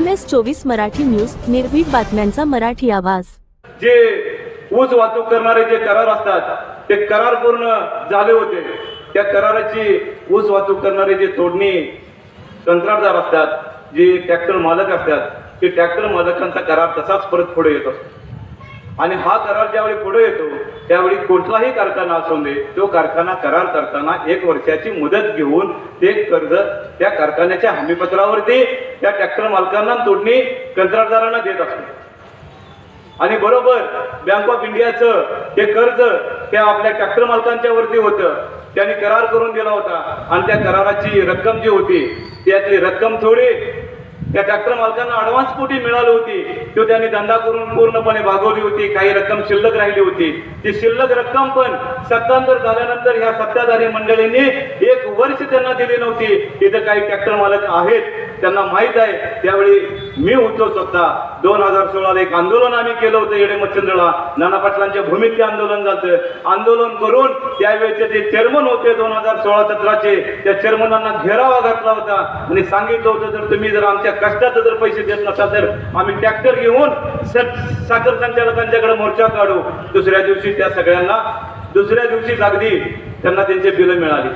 MS24 Marathi news, निर्भीड बातम्यांचा मराठी आवाज। जे ऊस वाहतूक करणारे जे करार असतात ते करार पूर्ण झाले होते। त्या कराराची ऊस वाहतूक करणारे जे तोडणी कंत्राटदार असतात, जे ट्रॅक्टर मालक असतात, ते ट्रॅक्टर मालकांचा करार तसाच परत पुढे येतो। आणि हा करार ज्यावेळी पुढे येतो त्यावेळी कुठलाही कारखाना असू दे, तो कारखाना करार करताना 1 वर्षाची मुदत घेऊन ते कर्ज त्या कारखान्याच्या हमीपत्रावरती त्या ट्रॅक्टर मालकांना तोडणी कंत्राटदारांना देत असतो। आणि बरोबर बँक ऑफ इंडियाचं हे कर्ज त्या आपल्या ट्रॅक्टर मालकांच्या वरती होतं। त्यांनी करार करून दिला होता आणि त्या कराराची रक्कम जी होती त्यातली रक्कम थोडी त्या ट्रॅक्टर मालकांना ॲडव्हान्स पोटी मिळाली होती, तो त्यांनी धंदा करून पूर्णपणे भागवली होती। काही रक्कम शिल्लक राहिली होती, ती शिल्लक रक्कम पण सत्तांतर झाल्यानंतर ह्या सत्ताधारी मंडळींनी 1 वर्ष त्यांना दिली नव्हती। इथं काही ट्रॅक्टर मालक आहेत, त्यांना माहीत आहे। त्यावेळी मी होतो स्वतः 2016ला एक आंदोलन आम्ही केलं होतं येडेमचंद्रला, नाना पाटलांच्या भूमीत ते आंदोलन झालं। आंदोलन करून त्यावेळेचे जे चेअरमन होते 2016-17चे, त्या चेअरमनांना घेरावा घातला होता आणि सांगितलं होतं जर तुम्ही जर आमच्या कष्टाचं जर पैसे देत नसाल तर आम्ही ट्रॅक्टर घेऊन साखर संचालकांच्याकडे मोर्चा काढू। दुसऱ्या दिवशी अगदी त्यांना त्यांचे बिल मिळाली।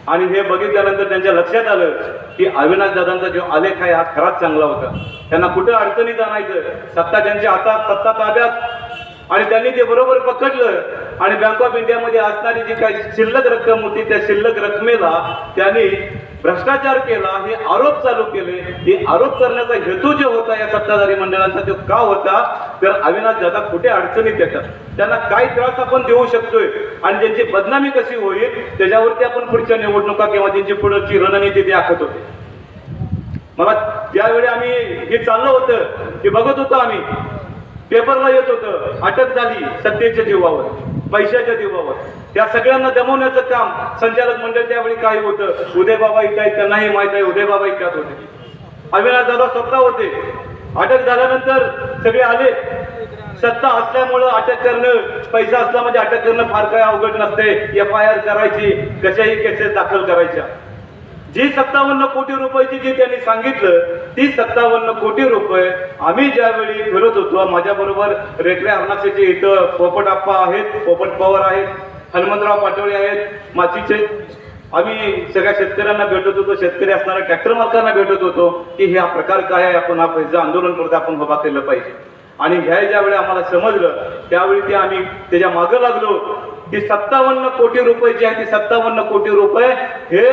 आणि हे बघितल्यानंतर त्यांच्या लक्षात आलं की अविनाश दादांचा जो आलेख आहे हा खराच चांगला होता। त्यांना कुठं अडचणीत आणायचं, सत्ता त्यांच्या हातात, सत्ता ताब्यात, आणि त्यांनी ते बरोबर पकडलं। आणि बँक ऑफ इंडियामध्ये असणारी जी काही शिल्लक रक्कम होती त्या शिल्लक रकमेला त्यांनी भ्रष्टाचार केला, हे आरोप चालू केले। हे आरोप करण्याचा हेतू जो होता या सत्ताधारी मंडळांचा तो का होता, तर अविनाश दादा कुठे अडचणीत येतात, त्यांना काय त्रास आपण देऊ शकतोय आणि त्यांची बदनामी कशी होईल त्याच्यावरती आपण पुढच्या निवडणुका किंवा त्यांची पुढची रणनीती ते आखत होते। मला त्यावेळी आम्ही हे चाललं होतं ते बघत होतो, आम्ही पेपरला येत होतं, अटक झाली सत्तेच्या जीवावर, पैशाच्या जीवावर। त्या सगळ्यांना दमवण्याचं काम संचालक मंडळ त्यावेळी काय होतं, उदयबाबा इथं आहेत, त्यांनाही माहित आहे उदयबाबा इथ्यात होते, अविनाश दादा स्वतः होते। अटक झाल्यानंतर सगळे आले। सत्ता असल्यामुळं अटक करणं, पैसा असला म्हणजे अटक करणं फार काय अवघड नसते। FIR करायची, कशाही केसेस दाखल करायच्या। जी 57 कोटी रुपयाची जी त्यांनी सांगितलं, ती 57 कोटी रुपये आम्ही ज्यावेळी फिरत होतो, माझ्याबरोबर रेटले हरणाचे इथं पोपट आप्पा आहेत, पोपट पवार आहेत, हनुमंतराव पाटोळे आहेत, माचीचे, आम्ही सगळ्या शेतकऱ्यांना भेटत होतो, शेतकरी असणाऱ्या ट्रॅक्टर मालकांना भेटत होतो की हा प्रकार काय आहे, आपण हा पैसा आंदोलन करतो, आपण उभा केलं पाहिजे। आणि ज्यावेळी आम्हाला समजलं त्यावेळी ते आम्ही त्याच्या मागं लागलो। ती 57 कोटी रुपये जी आहे, ती 57 कोटी रुपये हे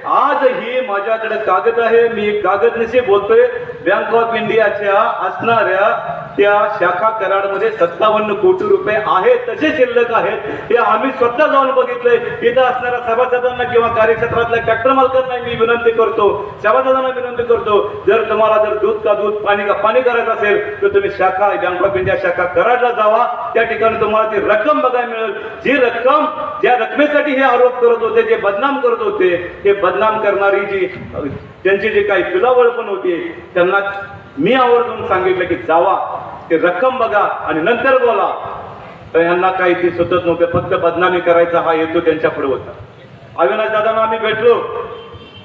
आजही माझ्याकडे कागद आहे, मी कागदनिशी बोलतोय। बँक ऑफ इंडियाच्या असणाऱ्या त्या शाखा कराडमध्ये 57 कोटी रुपये आहेत, तसे शिल्लक आहेत। हे आम्ही स्वतः जाऊन बघितलंय। इथं असणाऱ्या सभासदांना किंवा कार्यक्षेत्रातल्या ट्रॅक्टर मालकांना मी विनंती करतो, सभासदांना विनंती करतो, जर तुम्हाला जर दूध का पाणी का पाणी करायचं असेल तर तुम्ही शाखा बँक ऑफ इंडिया शाखा कराडला जावा, त्या ठिकाणी तुम्हाला ती रक्कम बघायला मिळेल। जी रक्कम, ज्या रकमेसाठी हे आरोप करत होते, जे बदनाम करत होते, हे बदनाम करणारी जी त्यांची जी काही पिलावळ पण होती, त्यांना मी आवर्जून सांगितलं की जावा, ते रक्कम बघा आणि नंतर बोला। तर यांना काही ते सुचत नव्हते, फक्त बदनामी करायचा हा हेतू त्यांच्या पुढे होता। अविनाश दादांना आम्ही भेटलो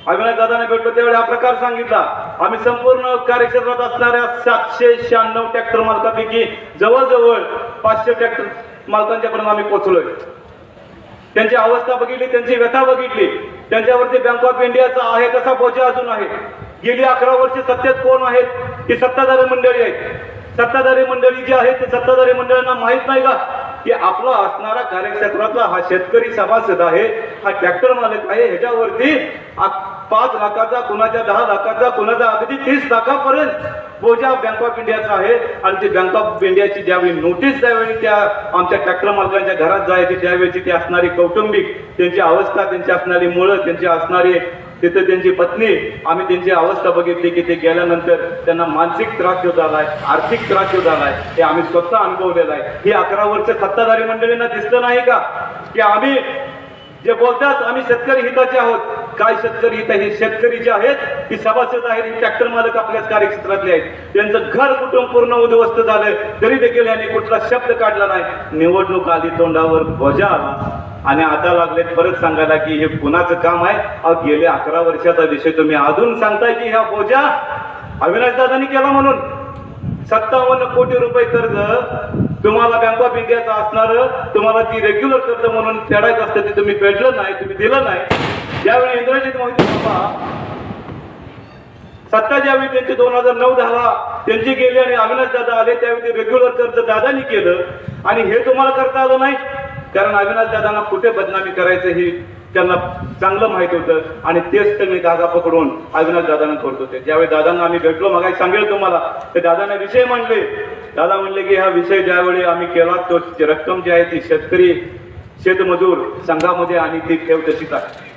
त्यावेळी हा प्रकार सांगितला। आम्ही संपूर्ण कार्यक्षेत्रात असणाऱ्या 796 ट्रॅक्टर मालकांपैकी जवळजवळ 500 ट्रॅक्टर मालकांच्या पर्यंत आम्ही पोहोचलोय। त्यांची अवस्था बघितली, त्यांची व्यथा बघितली, त्यांच्यावरती बँक ऑफ इंडियाचा आहे तसा बोजा अजून आहे। गेली 11 वर्ष सत्तेत कोण आहेत, ती सत्ताधारी मंडळी आहेत। सत्ताधारी मंडळी जी आहेत ते सत्ताधारी मंडळींना माहित नाही का की आपला असणारा कार्यक्षेत्रातला हा शेतकरी सभासद आहे, हा ट्रॅक्टर मालक आहे, ह्याच्यावरती 5 लाखाचा, कुणाच्या 10 लाखाचा, कुणाचा अगदी 30 लाखापर्यंत बोजा बँक ऑफ इंडियाचा आहे। आणि ती बँक ऑफ इंडियाची ज्यावेळी नोटीस त्यावेळी त्या आमच्या ट्रॅक्टर मालकांच्या घरात जायची, त्यावेळेची ती असणारी कौटुंबिक त्यांची अवस्था, त्यांची असणारी मुलं, त्यांची असणारी तिथे त्यांची पत्नी, आम्ही त्यांची अवस्था बघितली की ते गेल्यानंतर त्यांना मानसिक त्रास होत आलाय, आर्थिक त्रास होत आलाय, हे आम्ही स्वतः अनुभवलेलं आहे। ही 11 वर्ष सत्ताधारी मंडळींना दिसलं नाही का की आम्ही जे बोलतात आम्ही शेतकरी हिताचे आहोत, काय शेतकरी हित, हे शेतकरी जे आहेत ती सभासद आहेत, ही ट्रॅक्टर मालक आपल्याच कार्यक्षेत्रातले आहेत, त्यांचं घर कुटुंब पूर्ण उद्ध्वस्त झालंय, तरी देखील यांनी कुठला शब्द काढला नाही। निवडणूक आली, तोंडावर बोजा आला आणि आता लागलेत परत सांगायला की हे कुणाचं काम आहे। गेल्या 11 वर्षाचा विषय तुम्ही अजून सांगताय की ह्या बोजा अविनाशदादांनी केला म्हणून 57 कोटी रुपये कर्ज तुम्हाला बँक ऑफ इंडियाचं असणार, तुम्हाला ती रेग्युलर कर्ज म्हणून फेडायचं असतं, ते तुम्ही फेडलं नाही, तुम्ही दिलं नाही. ज्यावेळी इंद्रजित मोहिते बाबा सत्ता ज्यावेळी त्यांची 2009-10 त्यांची गेली आणि अविनाश दादा आले, त्यावेळी ते रेग्युलर कर्ज दादानी केलं आणि हे तुम्हाला करता आलं नाही. कारण अविनाश दादांना कुठे बदनामी करायचं हे त्यांना चांगलं माहित होतं आणि तेच त्यांनी धागा पकडून अविनाश दादांना करत होते. ज्यावेळी दादांना आम्ही भेटलो, मग सांगेल तुम्हाला, ते दादांना विषय मांडले. दादा म्हणले की हा विषय ज्यावेळी आम्ही केला तो रक्कम जी आहे ती शेतकरी शेतमजूर संघामध्ये आणि ती ठेव तशीच आहे.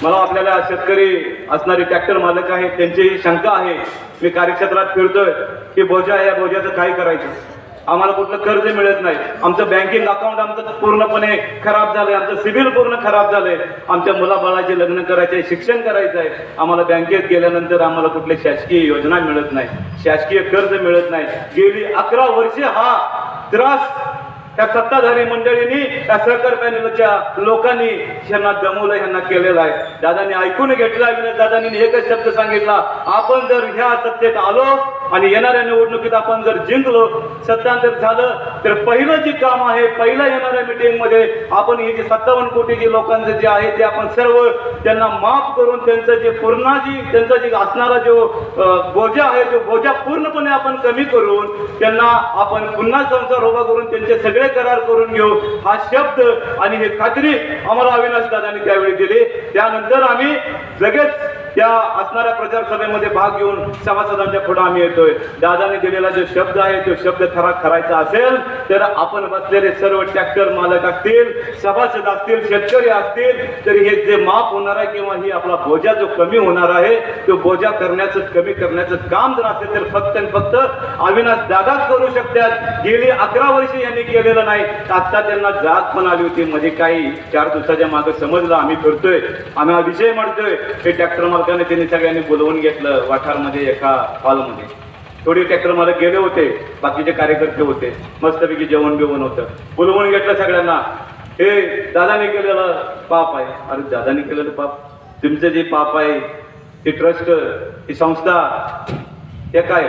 मला आपल्याला शेतकरी असणारे ट्रॅक्टर मालक आहेत त्यांची शंका आहे. मी कार्यक्षेत्रात फिरतोय की बोजा, या बोजाचं काय करायचं, आम्हाला कुठलं कर्ज मिळत नाही, आमचं बँकिंग अकाउंट आमचं पूर्णपणे खराब झालंय, आमचं सिबिल पूर्ण खराब झालंय, आमच्या मुलाबाळाचे लग्न करायचे, शिक्षण करायचं आहे, आम्हाला बँकेत गेल्यानंतर आम्हाला कुठली शासकीय योजना मिळत नाही, शासकीय कर्ज मिळत नाही. गेली 11 वर्षे हा त्रास त्या सत्ताधारी मंडळींनी, त्या सहकार पॅनलच्या लोकांनी ह्यांना दमवलं, ह्यांना केलेलं आहे. दादांनी ऐकून घेतलं. अविनाश दादांनी एकच शब्द सांगितला, आपण जर ह्या सत्तेत आलो आणि येणाऱ्या निवडणुकीत आपण जर जिंकलो, सत्तांतर झालं, तर पहिलं जे काम आहे, पहिल्या येणाऱ्या मीटिंग मध्ये आपण हे जे 57 कोटी जे लोकांचं जे आहे ते आपण सर्व त्यांना माफ करून त्यांचं जे पूर्ण त्यांचा जे असणारा जो बोजा आहे तो बोजा पूर्णपणे आपण कमी करून त्यांना आपण पुन्हा संसार उभा करून त्यांचे सगळे करार करून घेऊ, हा शब्द आणि हे खात्री आम्हाला अविनाश दादांनी त्यावेळी दिली. त्यानंतर आम्ही लगेच त्या असणाऱ्या प्रचार सभेमध्ये भाग घेऊन सभासदांच्या पुढे आम्ही येतोय. दादाने दिलेला जो शब्द आहे तो शब्द खरा करायचा असेल तर आपण बसलेले सर्व ट्रॅक्टर मालक असतील, सभासद असतील, शेतकरी असतील, तर हे जे माफ होणार आहे किंवा ही आपला बोजा जो कमी होणार आहे तो बोजा कमी करण्याचं काम जर असेल तर फक्त आणि फक्त अविनाश दादाच करू शकतात. गेली 11 वर्षे यांनी केलेलं नाही. आता त्यांना जाग पण आली होती. मध्ये काही 4 दिवसाच्या मागे समजलं, आम्ही फिरतोय, आम्ही हा विषय म्हणतोय, हे ट्रॅक्टर मालकाने त्यांनी सगळ्यांनी बोलवून घेतलं वाठारमध्ये एका हॉलमध्ये. थोडी ट्रॅक्टर मालक गेले होते, बाकीचे कार्यकर्ते होते, मस्तपैकी जेवण बिवण होतं, बोलवून घेतलं सगळ्यांना. हे दादाने केलेलं पाप आहे. अरे दादाने केलेलं पाप, तुमचं जे पाप आहे ते ट्रस्ट, ही संस्था, हे काय,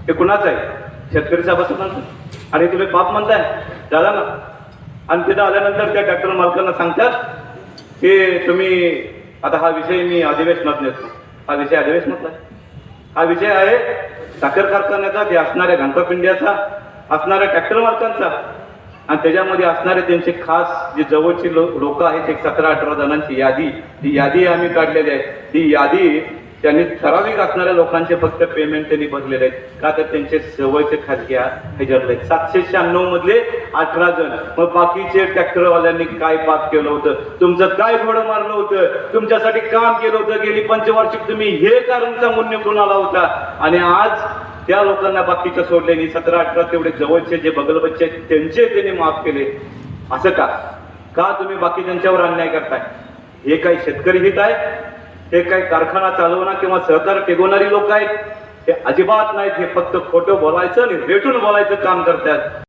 हे कुणाचं आहे? शेतकरी सभासदांचं. आणि तुम्ही पाप म्हणताय दादांना. आणि तिथं आल्यानंतर त्या ट्रॅक्टर मालकांना सांगतात की तुम्ही आता हा विषय मी अधिवेशनात नेतो. हा विषय अधिवेशनातला आहे. हा विषय आहे साखर कारखान्याचा, ते असणाऱ्या बँक इंडियाचा, असणाऱ्या ट्रॅक्टर मालकांचा आणि त्याच्यामध्ये असणारे त्यांचे खास जे जवळची लोक आहेत, एक 17-18 जणांची यादी, ती यादी आम्ही काढलेली आहे. ती यादी त्यांनी ठराविक असणाऱ्या लोकांचे फक्त पेमेंट त्यांनी भरलेले आहेत. का तर त्यांचे जवळचे खाजगी ह्याच्यातले 796 मधले 18 जण. मग बाकीचे ट्रॅक्टरवाल्यांनी काय पाप केलं होतं, तुमचं काय घोडं मारलं होतं, तुमच्यासाठी काम केलं होतं, गेली पंचवार्षिक तुम्ही हे कारण सांगून निवडून आला होता. आणि आज त्या लोकांना बाकीच्या सोडले, 17-18 तेवढे जवळचे जे बगल बच्चे त्यांचे त्यांनी माफ केले. असं का तुम्ही बाकीच्यांच्यावर अन्याय करताय? हे काही शेतकरी हित आहे? हे काही कारखाना चालवणार किंवा सहकार टिकवणारी लोक आहेत? हे अजिबात नाहीत. हे फक्त खोटं बोलायचं आणि रेटून बोलायचं काम करतात.